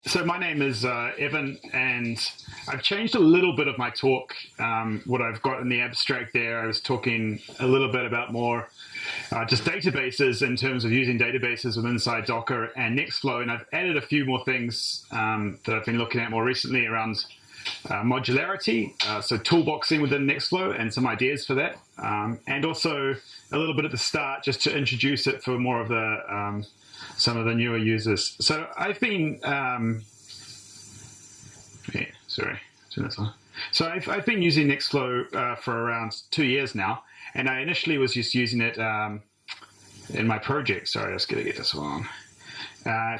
So my name is Evan, and I've changed a little bit of my talk. What I've got in the abstract there, I was talking a little bit about more just databases in terms of using databases with inside Docker and Nextflow, and I've added a few more things that I've been looking at more recently around modularity, so toolboxing within Nextflow and some ideas for that, and also a little bit at the start just to introduce it for more of the some of the newer users. So I've been, turn this on. So I've been using Nextflow for around 2 years now, and I initially was just using it in my project. Sorry, I was going to get this one.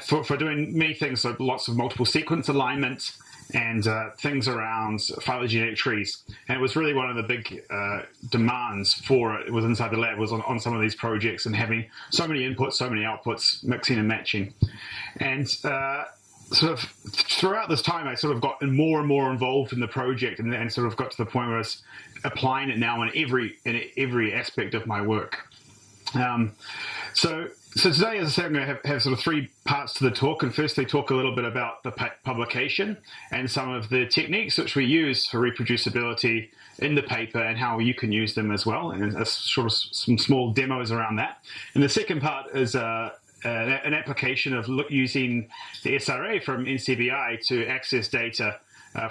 For doing many things, so lots of multiple sequence alignment and things around phylogenetic trees. And it was really one of the big demands for it was inside the lab was on some of these projects and having so many inputs, so many outputs, mixing and matching. And sort of throughout this time, I sort of got more and more involved in the project and sort of got to the point where I was applying it now in every aspect of my work. So today, as I said, I'm going to have sort of three parts to the talk. And firstly, talk a little bit about the publication and some of the techniques which we use for reproducibility in the paper and how you can use them as well, and sort of some small demos around that. And the second part is an application of using the SRA from NCBI to access data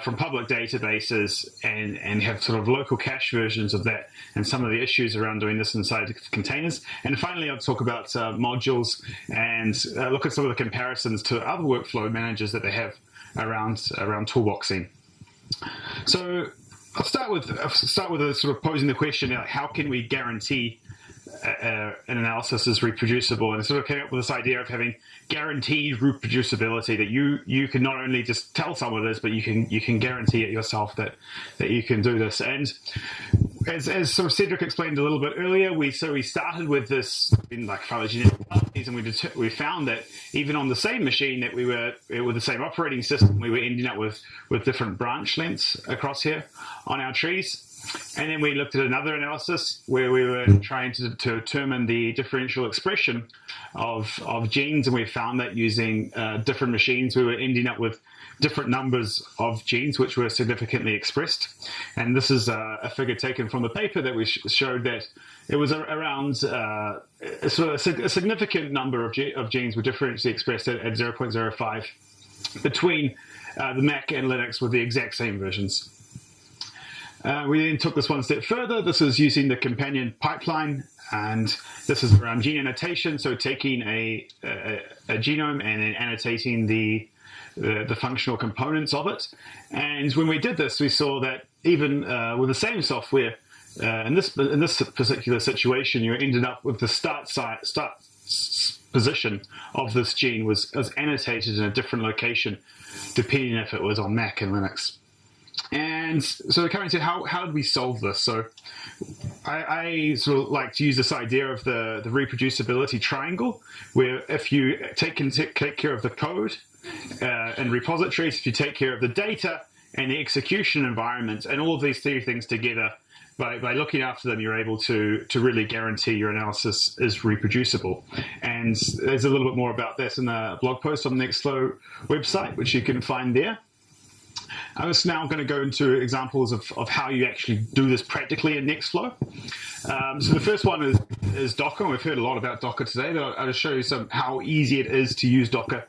from public databases and have sort of local cache versions of that and some of the issues around doing this inside containers. And finally, I'll talk about modules and look at some of the comparisons to other workflow managers that they have around toolboxing. So I'll start with sort of posing the question, like, how can we guarantee an analysis is reproducible, and sort of came up with this idea of having guaranteed reproducibility, that you can not only just tell someone it is, but you can guarantee it yourself that you can do this. And as sort of Cedric explained a little bit earlier, we started with this in like phylogenetic properties, and we found that even on the same machine that we were with the same operating system, we were ending up with different branch lengths across here on our trees. And then we looked at another analysis where we were trying to determine the differential expression of genes, and we found that using different machines, we were ending up with different numbers of genes which were significantly expressed. And this is a figure taken from the paper that we showed that it was around a significant number of genes were differentially expressed at 0.05 between the Mac and Linux with the exact same versions. We then took this one step further. This is using the companion pipeline, and this is around gene annotation. So taking a genome and then annotating the functional components of it. And when we did this, we saw that even with the same software, in this particular situation, you ended up with the start position of this gene was annotated in a different location, depending if it was on Mac and Linux. And so coming to how did we solve this? So I sort of like to use this idea of the reproducibility triangle, where if you take care of the code and repositories, if you take care of the data and the execution environment and all of these three things together, by looking after them, you're able to really guarantee your analysis is reproducible. And there's a little bit more about this in the blog post on the Nextflow website, which you can find there. I was now going to go into examples of how you actually do this practically in Nextflow. So the first one is Docker. We've heard a lot about Docker today, but I'll just show you how easy it is to use Docker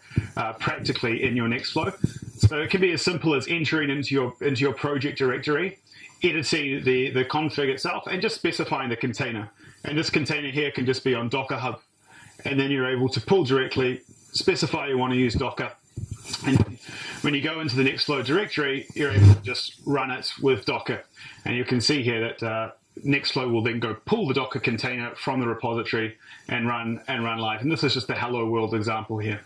practically in your Nextflow. So it can be as simple as entering into your project directory, editing the config itself, and just specifying the container. And this container here can just be on Docker Hub. And then you're able to pull directly, specify you want to use Docker. And when you go into the Nextflow directory, you're able to just run it with Docker. And you can see here that Nextflow will then go pull the Docker container from the repository and run live. And this is just the hello world example here.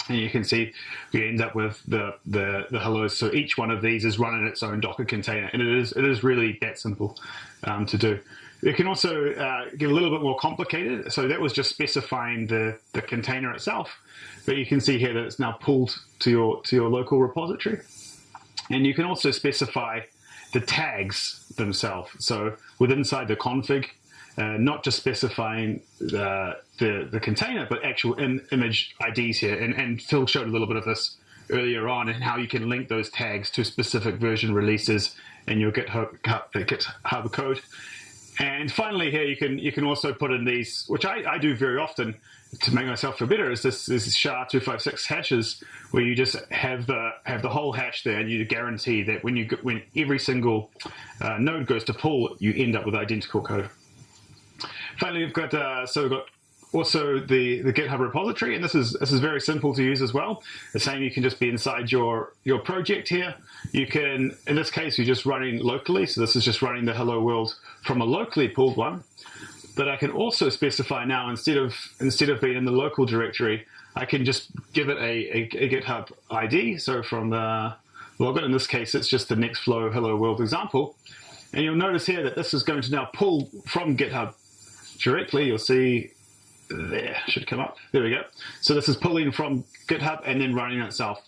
And you can see we end up with the hellos. So each one of these is running its own Docker container. And it is really that simple to do. It can also get a little bit more complicated. So that was just specifying the container itself. But you can see here that it's now pulled to your local repository. And you can also specify the tags themselves. So inside the config, not just specifying the container, but actual image IDs here. And Phil showed a little bit of this earlier on, and how you can link those tags to specific version releases in your GitHub code. And finally here, you can also put in these, which I do very often to make myself feel better, is this SHA-256 hashes, where you just have the whole hash there, and you guarantee that when every single node goes to pull, you end up with identical code. Finally, we've got also the GitHub repository, and this is very simple to use as well. The same, you can just be inside your project here. You can, in this case, you're just running locally, so this is just running the hello world from a locally pulled one. But I can also specify now, instead of being in the local directory, I can just give it a GitHub ID. So from the login, in this case, it's just the Nextflow hello world example. And you'll notice here that this is going to now pull from GitHub directly. You'll see there, should come up. There we go. So this is pulling from GitHub and then running itself.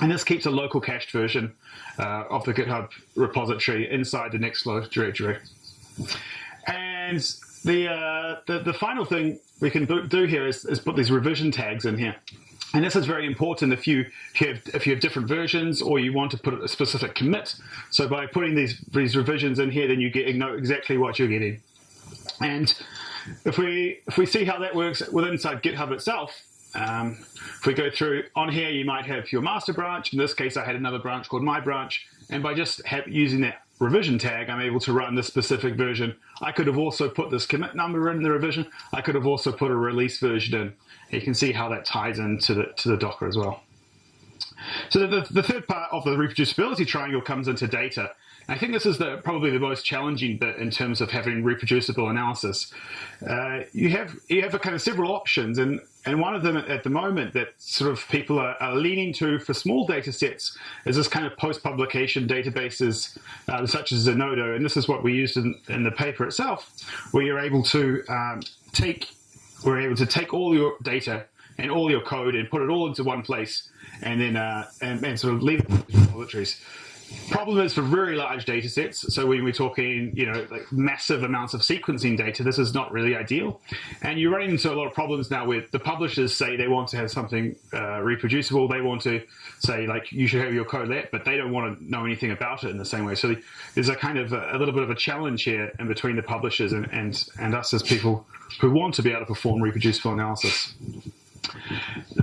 And this keeps a local cached version of the GitHub repository inside the Nextflow directory. And the final thing we can do here is put these revision tags in here. And this is very important if you have different versions, or you want to put a specific commit. So by putting these revisions in here, then you know exactly what you're getting. And if we see how that works inside GitHub itself, if we go through on here, you might have your master branch. In this case, I had another branch called my branch, and by just using that revision tag, I'm able to run this specific version. I could have also put this commit number in the revision. I could have also put a release version in. You can see how that ties into the Docker as well. So the third part of the reproducibility triangle comes into data. I think this is probably the most challenging bit in terms of having reproducible analysis. You have a kind of several options, and one of them at the moment that sort of people are leaning to for small data sets is this kind of post-publication databases such as Zenodo, and this is what we used in the paper itself, where you're able to take all your data and all your code and put it all into one place, and then and sort of leave it in repositories. Problem is, for very large data sets, so when we're talking, like massive amounts of sequencing data, this is not really ideal. And you're running into a lot of problems now where the publishers say they want to have something reproducible. They want to say, like, you should have your code there, but they don't want to know anything about it in the same way. So there's a kind of a little bit of a challenge here in between the publishers and us as people who want to be able to perform reproducible analysis.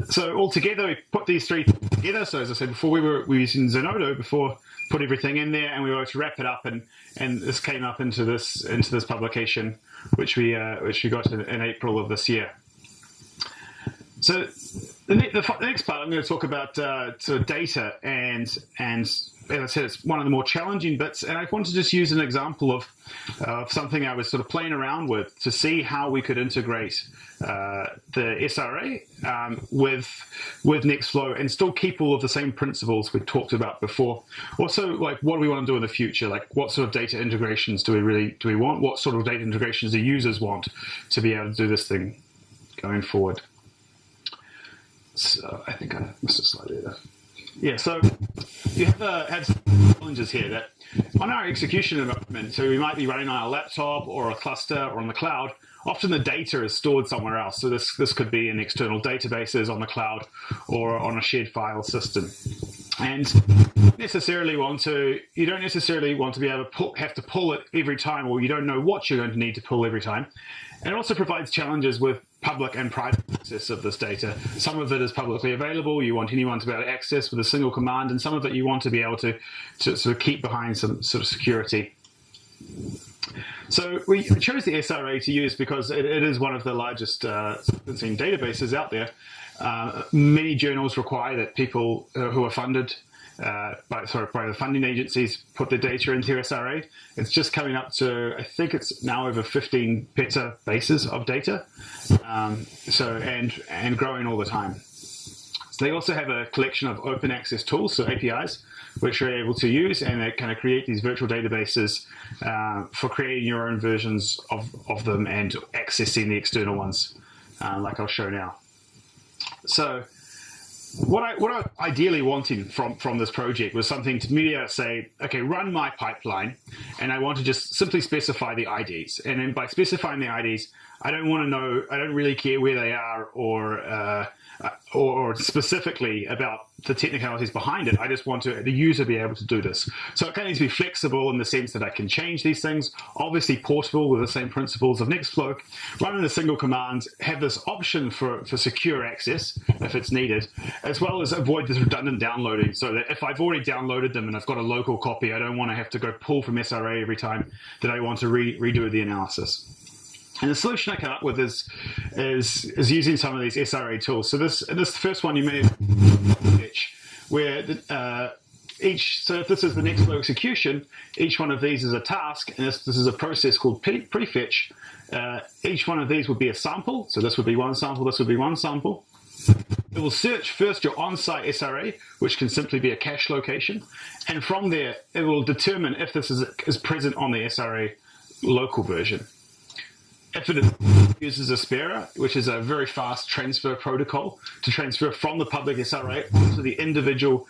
So altogether, we put these three together. So as I said before, we were using Zenodo before, put everything in there, and we were able to wrap it up, and this came up into this publication, which we got in April of this year. So the next part, I'm going to talk about sort of data, and as I said, it's one of the more challenging bits, and I want to just use an example of something I was sort of playing around with to see how we could integrate the SRA with Nextflow and still keep all of the same principles we talked about before. Also, like, what do we want to do in the future? Like, what sort of data integrations do we want? What sort of data integrations do users want to be able to do this thing going forward? So I think I missed a slide there. Yeah, so you have had some challenges here that on our execution environment, so we might be running on a laptop or a cluster or on the cloud. Often the data is stored somewhere else. So this could be in external databases on the cloud or on a shared file system. And you don't necessarily want to be able to have to pull it every time, or you don't know what you're going to need to pull every time. And it also provides challenges with public and private access of this data. Some of it is publicly available. You want anyone to be able to access with a single command, and some of it you want to be able to sort of keep behind some sort of security. So we chose the SRA to use because it is one of the largest sequencing databases out there. Many journals require that people who are funded by the funding agencies put their data into SRA. It's just coming up to, I think it's now over 15 petabases of data, and growing all the time. So they also have a collection of open access tools, so APIs, which you're able to use, and they kind of create these virtual databases for creating your own versions of them and accessing the external ones, like I'll show now. So what I ideally wanting from this project was something to me to say, okay, run my pipeline, and I want to just simply specify the IDs. And then by specifying the IDs, I don't want to know, I don't really care where they are or specifically about the technicalities behind it. I just want the user be able to do this. So it kind of needs to be flexible in the sense that I can change these things, obviously portable with the same principles of Nextflow, run in a single command, have this option for secure access if it's needed, as well as avoid this redundant downloading, so that if I've already downloaded them and I've got a local copy, I don't want to have to go pull from SRA every time that I want to redo the analysis. And the solution I come up with is using some of these SRA tools. So this first one you may have where so if this is the Nextflow execution, each one of these is a task, and this is a process called prefetch. Each one of these would be a sample. So this would be one sample, this would be one sample. It will search first your on-site SRA, which can simply be a cache location. And from there, it will determine if this is present on the SRA local version. If it uses Aspera, which is a very fast transfer protocol to transfer from the public SRA to the individual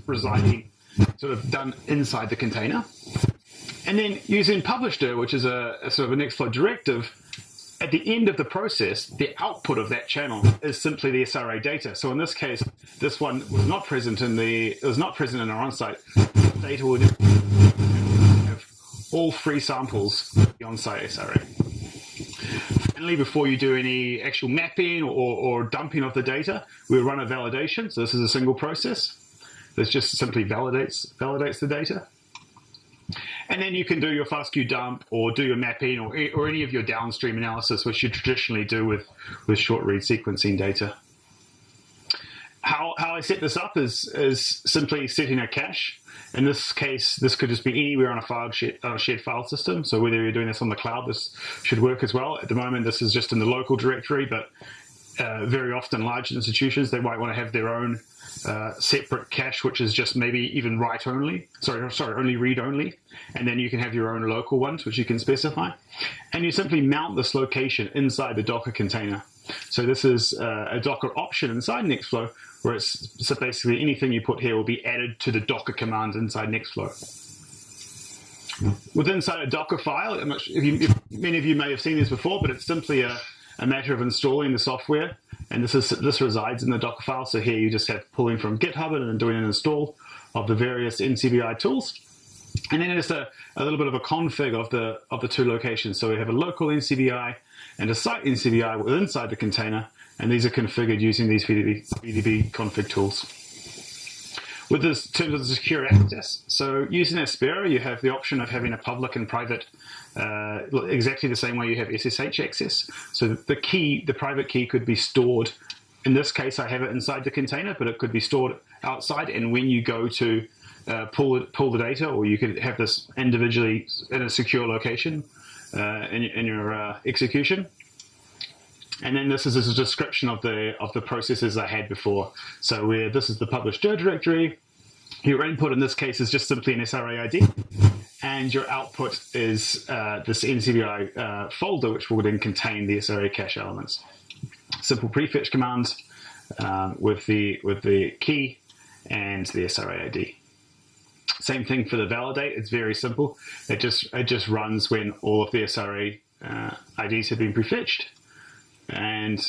residing, sort of done inside the container. And then using publisher, which is a sort of a Nextflow directive, at the end of the process, the output of that channel is simply the SRA data. So in this case, this one was not present in our on-site data. Would have all 3 samples the on-site SRA. Finally, before you do any actual mapping or dumping of the data, we run a validation. So this is a single process. This just simply validates the data. And then you can do your FastQ dump or do your mapping or any of your downstream analysis, which you traditionally do with short read sequencing data. How I set this up is simply setting a cache. In this case, this could just be anywhere on a shared file system. So whether you're doing this on the cloud, this should work as well. At the moment, this is just in the local directory, but very often large institutions, they might want to have their own separate cache, which is just maybe even only read only. And then you can have your own local ones, which you can specify. And you simply mount this location inside the Docker container. So this is a Docker option inside Nextflow, where it's so basically anything you put here will be added to the Docker command inside Nextflow. Inside a Docker file, many of you may have seen this before, but it's simply a matter of installing the software, and this resides in the Docker file. So here you just have pulling from GitHub and then doing an install of the various NCBI tools, and then just a little bit of a config of the 2 locations. So we have a local NCBI and a site NCBI inside the container, and these are configured using these VDB config tools. With this, in terms of the secure access, so using Aspera, you have the option of having a public and private, exactly the same way you have SSH access. So the private key could be stored. In this case, I have it inside the container, but it could be stored outside. And when you go to pull the data, or you could have this individually in a secure location in your execution. And then this is a description of the processes I had before. So where this is the published dir directory, your input in this case is just simply an SRA ID, and your output is this NCBI folder, which will then contain the SRA cache elements. Simple prefetch commands with the key and the SRA ID. Same thing for the validate. It's very simple. It just runs when all of the SRA IDs have been prefetched. And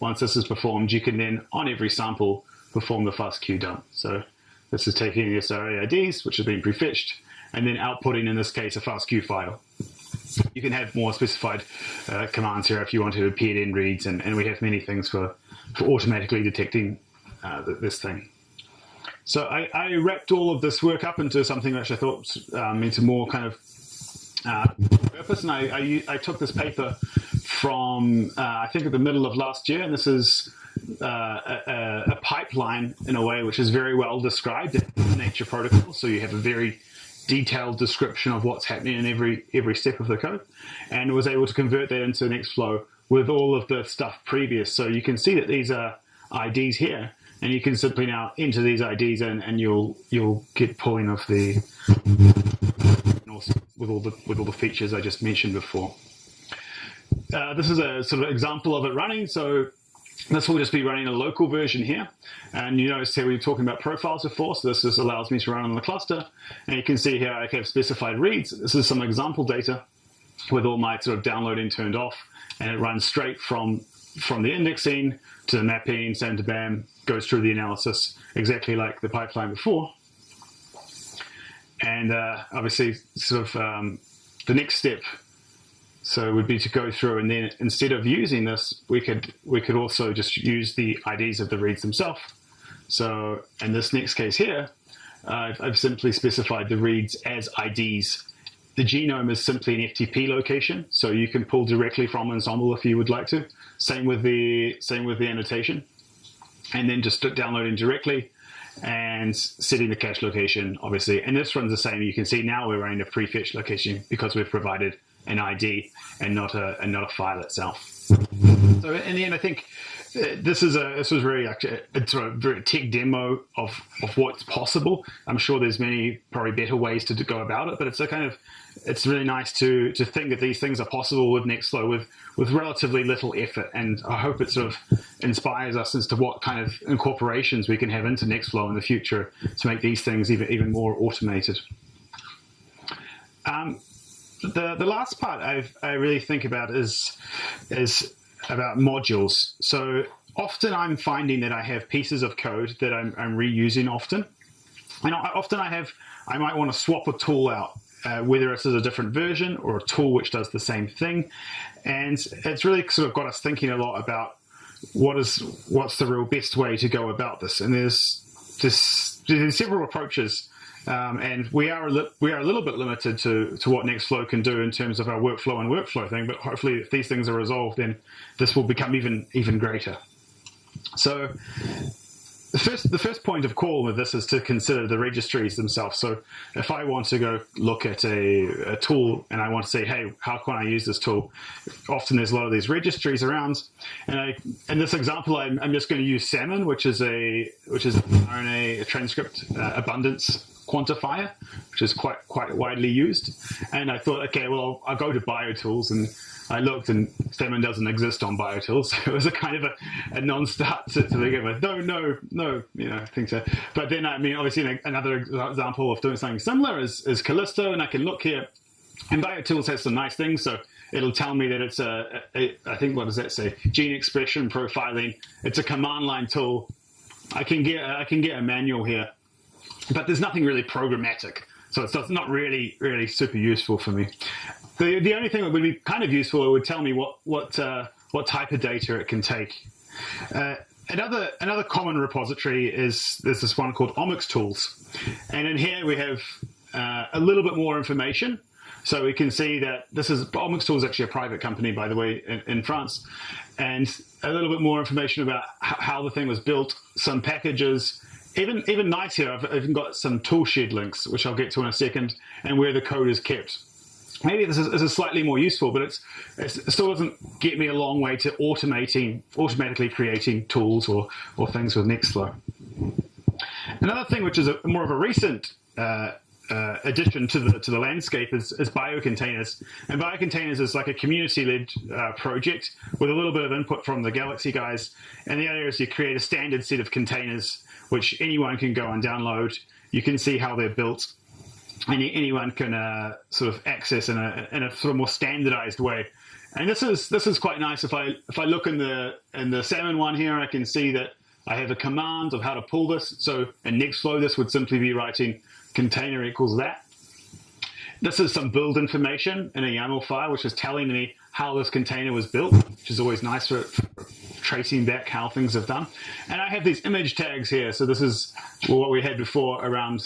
once this is performed, you can then, on every sample, perform the FastQ dump. So this is taking the SRA IDs, which have been prefetched, and then outputting, in this case, a FastQ file. You can have more specified commands here if you want to append end reads, and we have many things for automatically detecting this thing. So I wrapped all of this work up into something which I thought into more kind of purpose, and I took this paper from I think at the middle of last year, and this is a pipeline in a way which is very well described in Nature Protocol. So you have a very detailed description of what's happening in every step of the code, and was able to convert that into Nextflow with all of the stuff previous. So you can see that these are IDs here, and you can simply now enter these IDs and you'll get pulling of the with all the features I just mentioned before. This is a sort of example of it running. So this will just be running a local version here. And you notice here we were talking about profiles before. So this just allows me to run on the cluster. And you can see here I have specified reads. This is some example data. with all my sort of downloading turned off, and it runs straight from the indexing to the mapping, send to BAM, goes through the analysis exactly like the pipeline before. And obviously, sort of the next step would be to go through, and then instead of using this, we could also just use the IDs of the reads themselves. So in this next case here, I've simply specified the reads as IDs. The genome is simply an FTP location, so you can pull directly from Ensemble if you would like to. Same with the annotation, and then just downloading directly and setting the cache location, obviously. And this runs the same. You can see now we're running a prefetch location because we've provided an ID and not a file itself. So in the end, I think this was really like a sort of very tech demo of what's possible. I'm sure there's many probably better ways to go about it, but it's really nice to think that these things are possible with Nextflow with relatively little effort. And I hope it sort of inspires us as to what kind of incorporations we can have into Nextflow in the future to make these things even more automated. The last part I really think about is about modules. So often I'm finding that I have pieces of code that I'm reusing often. And I might want to swap a tool out, whether it's a different version or a tool which does the same thing. And it's really sort of got us thinking a lot about what's the real best way to go about this. And there's several approaches. And we are a little bit limited to what Nextflow can do in terms of our workflow thing, but hopefully if these things are resolved, then this will become even greater. So the first point of call with this is to consider the registries themselves. So if I want to go look at a tool and I want to say, hey, how can I use this tool? Often there's a lot of these registries around. And in this example, I'm just going to use Salmon, which is an RNA transcript abundance quantifier, which is quite widely used. And I thought, okay, well, I'll go to BioTools, and I looked, and Salmon doesn't exist on BioTools. So it was a kind of a non-start to begin with. No, things. But then, I mean, obviously, another example of doing something similar is Callisto, and I can look here, and BioTools has some nice things. So it'll tell me that it's I think, what does that say? Gene expression profiling. It's a command line tool. I can get a manual here, but there's nothing really programmatic. So it's not really super useful for me. The only thing that would be kind of useful, it would tell me what type of data it can take. Another common repository there's this one called Omics Tools, and in here we have a little bit more information. So we can see that Omics Tools is actually a private company, by the way, in France, and a little bit more information about how the thing was built, some packages. Even nice here, I've even got some toolshed links, which I'll get to in a second, and where the code is kept. Maybe this is slightly more useful, but it still doesn't get me a long way to automatically creating tools or things with Nextflow. Another thing, which is more of a recent addition to the landscape, is biocontainers. And biocontainers is like a community-led project with a little bit of input from the Galaxy guys. And the idea is you create a standard set of containers which anyone can go and download. You can see how they're built, and anyone can sort of access in a sort of more standardized way. And this is quite nice. If I look in the Salmon one here, I can see that I have a command of how to pull this. So in Nextflow, this would simply be writing container equals that. This is some build information in a YAML file, which is telling me how this container was built, which is always nice for tracing back how things have done. And I have these image tags here. So this is what we had before around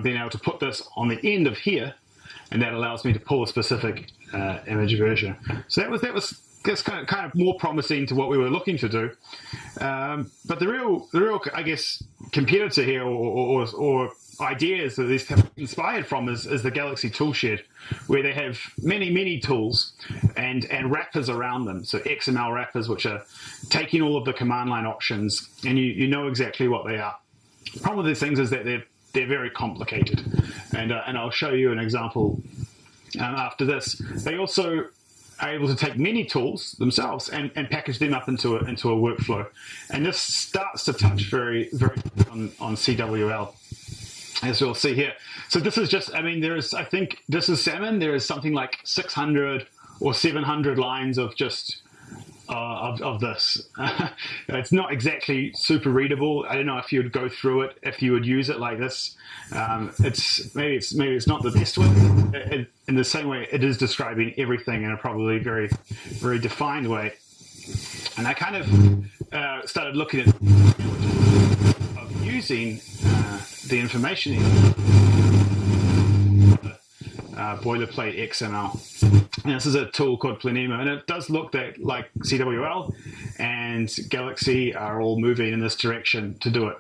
being able to put this on the end of here, and that allows me to pull a specific image version. So that's kind of more promising to what we were looking to do. But the real I guess competitor here or ideas that these have inspired from is the Galaxy toolshed, where they have many tools and wrappers around them. So XML wrappers, which are taking all of the command line options, and you know exactly what they are. The problem with these things is that they're very complicated, and I'll show you an example after this. They also are able to take many tools themselves and package them up into a workflow, and this starts to touch very on CWL. as we'll see here. So this is just, I mean, I think this is salmon. There is something like 600 or 700 lines of just of this. It's not exactly super readable. I don't know if you would go through it, if you would use it like this. Maybe it's not the best way. In the same way, it is describing everything in a probably very, very defined way. And I kind of started looking at of using the information in boilerplate XML. And this is a tool called Planemo, and it does look that like CWL and Galaxy are all moving in this direction to do it.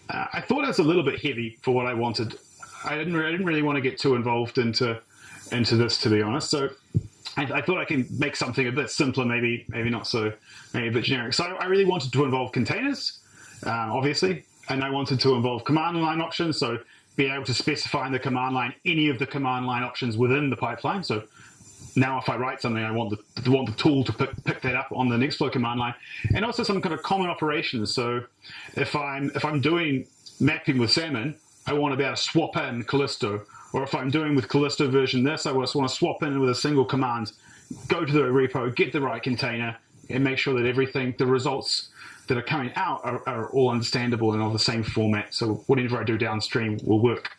I thought it was a little bit heavy for what I wanted. I didn't really want to get too involved into this, to be honest. So I thought I can make something a bit simpler, maybe not so, maybe a bit generic. So I really wanted to involve containers, obviously, and I wanted to involve command line options. So be able to specify in the command line any of the command line options within the pipeline. So now if I write something, I want the tool to pick that up on the Nextflow command line, and also some kind of common operations. So if I'm doing mapping with Salmon, I want to be able to swap in Callisto, or if I'm doing with Callisto version this, I just want to swap in with a single command, go to the repo, get the right container, and make sure that the results that are coming out are all understandable and of the same format. So whatever I do downstream will work.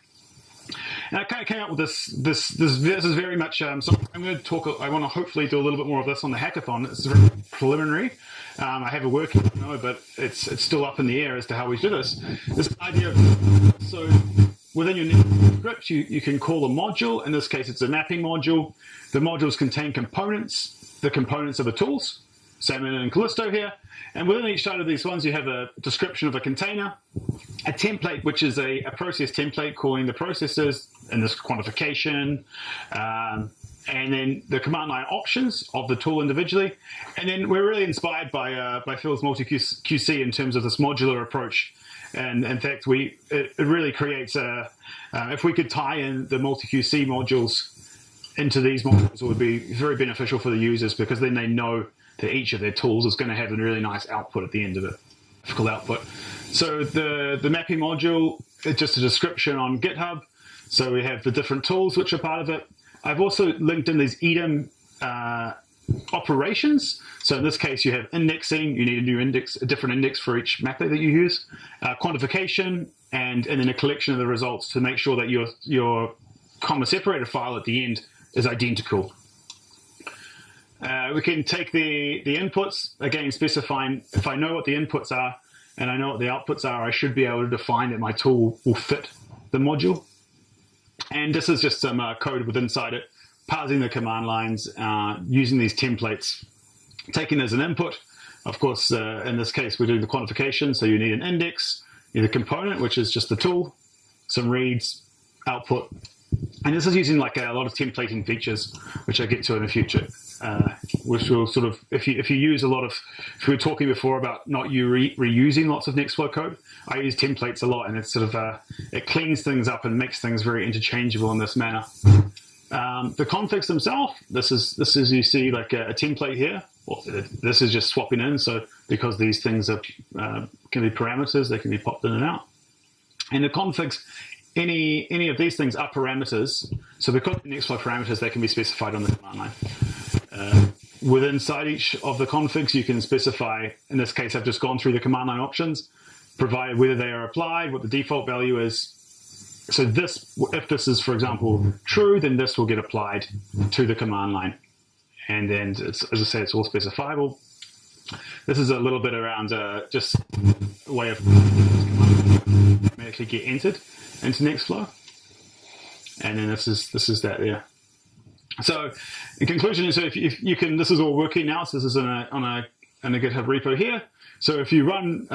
And I kind of came up with this. This is very much. So I'm going to talk. I want to hopefully do a little bit more of this on the hackathon. It's very preliminary. I have a working demo, but it's still up in the air as to how we do this. This idea of, so within your script, you can call a module. In this case, it's a mapping module. The modules contain components. The components are the tools, Salmon and Callisto here. And within each side of these ones, you have a description of a container, a template, which is a process template calling the processes and this quantification, and then the command line options of the tool individually. And then we're really inspired by Phil's multi-QC in terms of this modular approach. And in fact, it really creates if we could tie in the multi-QC modules into these modules, it would be very beneficial for the users, because then they know that each of their tools is going to have a really nice output at the end of it, graphical output. So the mapping module is just a description on GitHub. So we have the different tools which are part of it. I've also linked in these EDM operations. So in this case, you have indexing. You need a new index, a different index for each mapper that you use. Quantification, and then a collection of the results to make sure that your comma separated file at the end is identical. We can take the inputs, again specifying if I know what the inputs are and I know what the outputs are, I should be able to define that my tool will fit the module. And this is just some code with inside it, parsing the command lines, using these templates, taking as an input. Of course, in this case, we're doing the quantification, so you need an index, you need a component, which is just the tool, some reads, output. And this is using like a lot of templating features, which I'll get to in the future. Which will sort of, if you use a lot of, if we were talking before about not reusing lots of Nextflow code, I use templates a lot, and it's sort of it cleans things up and makes things very interchangeable in this manner. The configs themselves, this is you see like a template here. Well, this is just swapping in. So because these things are can be parameters, they can be popped in and out. And the configs, any of these things are parameters. So because the Nextflow parameters, they can be specified on the command line. Within inside each of the configs, you can specify, in this case, I've just gone through the command line options, provided whether they are applied, what the default value is. So this, if this is, for example, true, then this will get applied to the command line. And then, as I say, it's all specifiable. This is a little bit around just a way of automatically get entered into Nextflow. And then this is that there. So, in conclusion, so if you can, this is all working now. So this is in a GitHub repo here. So if you run,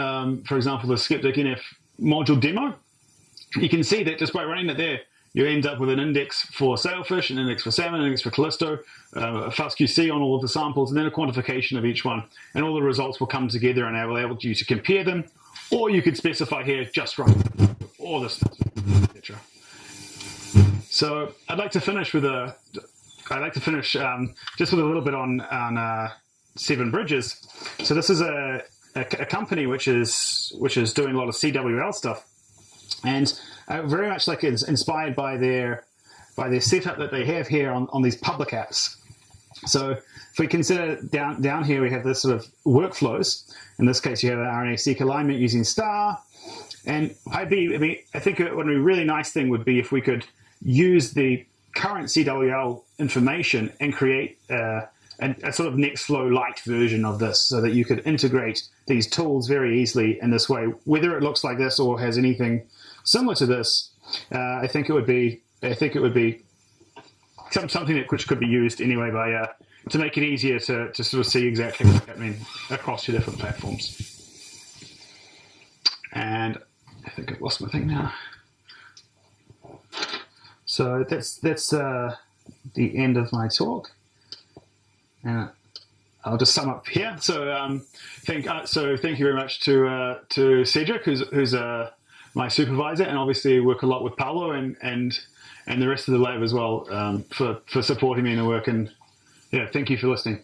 for example, the Skeptic NF module demo, you can see that just by running it there, you end up with an index for sailfish, an index for salmon, an index for Callisto, a fast QC on all of the samples, and then a quantification of each one. And all the results will come together, and I will able you to compare them. Or you could specify here just run all this, etc. So I'd like to finish with just with a little bit on Seven Bridges. So this is a company which is doing a lot of CWL stuff, and very much like it's inspired by their setup that they have here on these public apps. So if we consider down here, we have this sort of workflows. In this case, you have an RNA-seq alignment using star. And I think it would be a really nice thing would be if we could use the current CWL information and create a sort of Nextflow light version of this, so that you could integrate these tools very easily in this way. Whether it looks like this or has anything similar to this, I think it would be something which could be used anyway by to make it easier to sort of see exactly what's happening across your different platforms. And I think I've lost my thing now. So that's the end of my talk. And I'll just sum up here. So thank you very much to Cedric, who's my supervisor, and obviously work a lot with Paolo and the rest of the lab as well, for supporting me in the work. And yeah, thank you for listening.